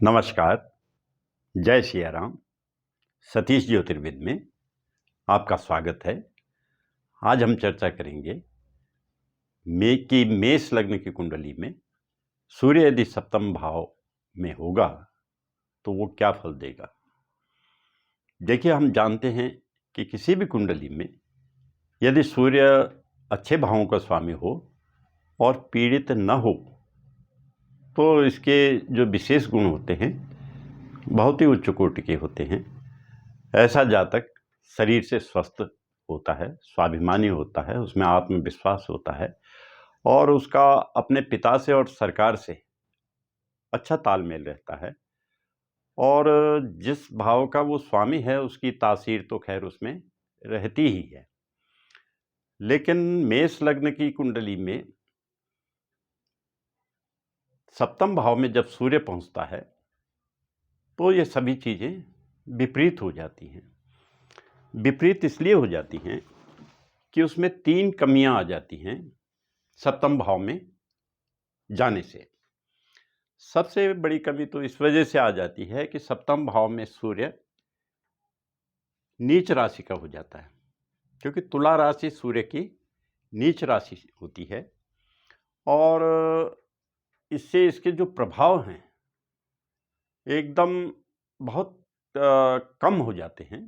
नमस्कार, जय सिया राम। सतीश ज्योतिर्विद में आपका स्वागत है। आज हम चर्चा करेंगे मेष लग्न की कुंडली में सूर्य यदि सप्तम भाव में होगा तो वो क्या फल देगा। देखिए, हम जानते हैं कि किसी भी कुंडली में यदि सूर्य अच्छे भावों का स्वामी हो और पीड़ित न हो तो इसके जो विशेष गुण होते हैं बहुत ही उच्च कोटि के होते हैं। ऐसा जातक शरीर से स्वस्थ होता है, स्वाभिमानी होता है, उसमें आत्मविश्वास होता है और उसका अपने पिता से और सरकार से अच्छा तालमेल रहता है। और जिस भाव का वो स्वामी है उसकी तासीर तो खैर उसमें रहती ही है। लेकिन मेष लग्न की कुंडली में सप्तम भाव में जब सूर्य पहुंचता है तो ये सभी चीज़ें विपरीत हो जाती हैं। विपरीत इसलिए हो जाती हैं कि उसमें 3 कमियां आ जाती हैं सप्तम भाव में जाने से। सबसे बड़ी कमी तो इस वजह से आ जाती है कि सप्तम भाव में सूर्य नीच राशि का हो जाता है, क्योंकि तुला राशि सूर्य की नीच राशि होती है और इससे इसके जो प्रभाव हैं एकदम बहुत कम हो जाते हैं।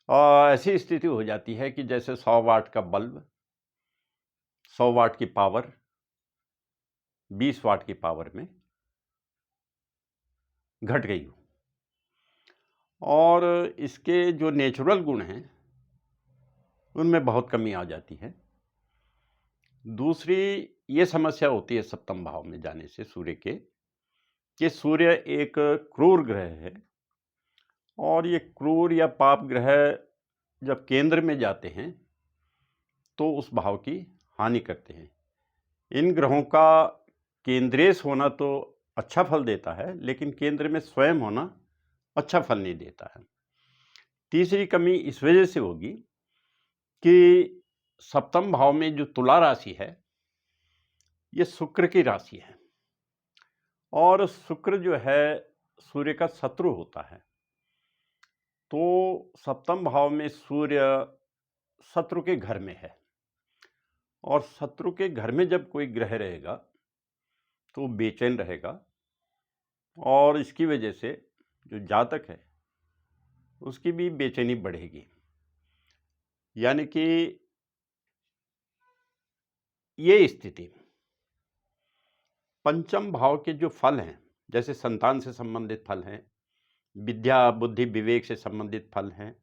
और ऐसी स्थिति हो जाती है कि जैसे 100 वाट का बल्ब 100 वाट की पावर 20 वाट की पावर में घट गई हो। और इसके जो नेचुरल गुण हैं उनमें बहुत कमी आ जाती है। दूसरी ये समस्या होती है सप्तम भाव में जाने से सूर्य के कि सूर्य एक क्रूर ग्रह है और ये क्रूर या पाप ग्रह जब केंद्र में जाते हैं तो उस भाव की हानि करते हैं। इन ग्रहों का केंद्रेश होना तो अच्छा फल देता है, लेकिन केंद्र में स्वयं होना अच्छा फल नहीं देता है। तीसरी कमी इस वजह से होगी कि सप्तम भाव में जो तुला राशि है ये शुक्र की राशि है और शुक्र जो है सूर्य का शत्रु होता है। तो सप्तम भाव में सूर्य शत्रु के घर में है और शत्रु के घर में जब कोई ग्रह रहेगा तो बेचैन रहेगा और इसकी वजह से जो जातक है उसकी भी बेचैनी बढ़ेगी। यानी कि ये स्थिति पंचम भाव के जो फल हैं, जैसे संतान से संबंधित फल हैं, विद्या बुद्धि विवेक से संबंधित फल हैं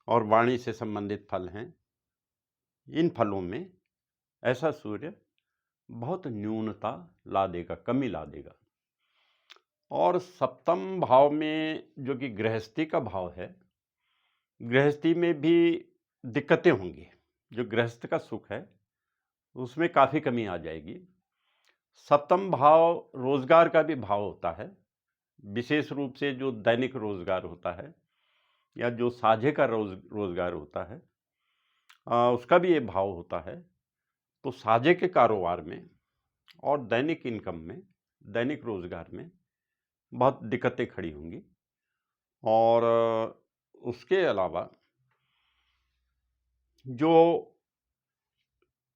और वाणी से संबंधित फल हैं, इन फलों में ऐसा सूर्य बहुत न्यूनता ला देगा, कमी ला देगा। और सप्तम भाव में जो कि गृहस्थी का भाव है, गृहस्थी में भी दिक्कतें होंगी। जो गृहस्थ का सुख है उसमें काफ़ी कमी आ जाएगी। सप्तम भाव रोजगार का भी भाव होता है, विशेष रूप से जो दैनिक रोजगार होता है या जो साझे का रोजगार होता है उसका भी ये भाव होता है। तो साझे के कारोबार में और दैनिक इनकम में, दैनिक रोजगार में बहुत दिक्कतें खड़ी होंगी। और उसके अलावा जो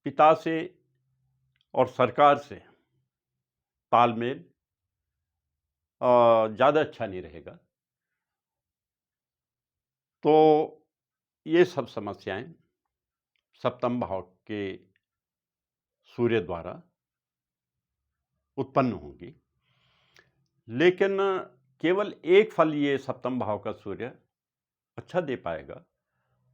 पिता से और सरकार से तालमेल ज़्यादा अच्छा नहीं रहेगा। तो ये सब समस्याएं सप्तम भाव के सूर्य द्वारा उत्पन्न होंगी। लेकिन केवल एक फल ये सप्तम भाव का सूर्य अच्छा दे पाएगा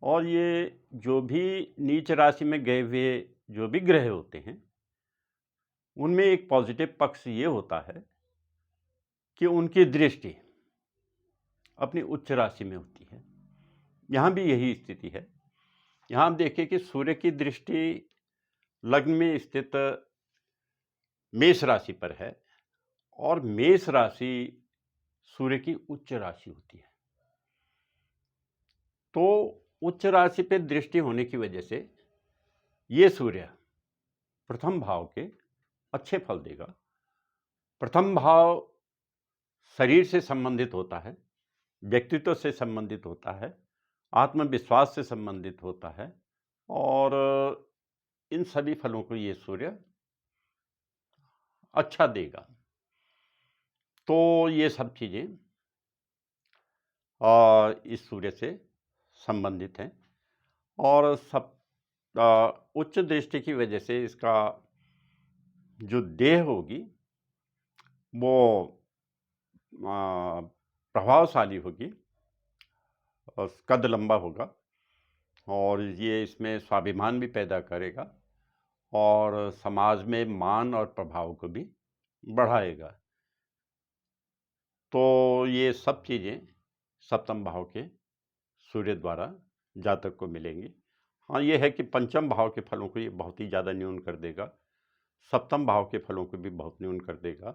और ये जो भी नीच राशि में गए हुए जो भी ग्रह होते हैं उनमें एक पॉजिटिव पक्ष ये होता है कि उनकी दृष्टि अपनी उच्च राशि में होती है। यहाँ भी यही स्थिति है। यहाँ आप देखिए कि सूर्य की दृष्टि लग्न में स्थित मेष राशि पर है और मेष राशि सूर्य की उच्च राशि होती है। तो उच्च राशि पे दृष्टि होने की वजह से ये सूर्य प्रथम भाव के अच्छे फल देगा। प्रथम भाव शरीर से संबंधित होता है, व्यक्तित्व से संबंधित होता है, आत्मविश्वास से संबंधित होता है और इन सभी फलों को ये सूर्य अच्छा देगा। तो ये सब चीज़ें इस सूर्य से संबंधित हैं और सब उच्च दृष्टि की वजह से इसका जो देह होगी वो प्रभावशाली होगी और कद लंबा होगा और ये इसमें स्वाभिमान भी पैदा करेगा और समाज में मान और प्रभाव को भी बढ़ाएगा। तो ये सब चीज़ें सप्तम भाव के सूर्य द्वारा जातक को मिलेंगी। हाँ, ये है कि पंचम भाव के फलों को ये बहुत ही ज़्यादा न्यून कर देगा, सप्तम भाव के फलों को भी बहुत न्यून कर देगा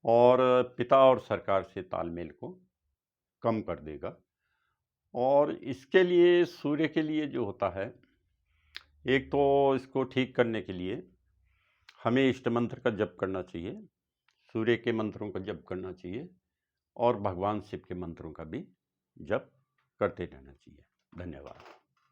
और पिता और सरकार से तालमेल को कम कर देगा। और इसके लिए सूर्य के लिए जो होता है, एक तो इसको ठीक करने के लिए हमें इष्ट मंत्र का जप करना चाहिए, सूर्य के मंत्रों का जप करना चाहिए और भगवान शिव के मंत्रों का भी जप करते रहना चाहिए। धन्यवाद।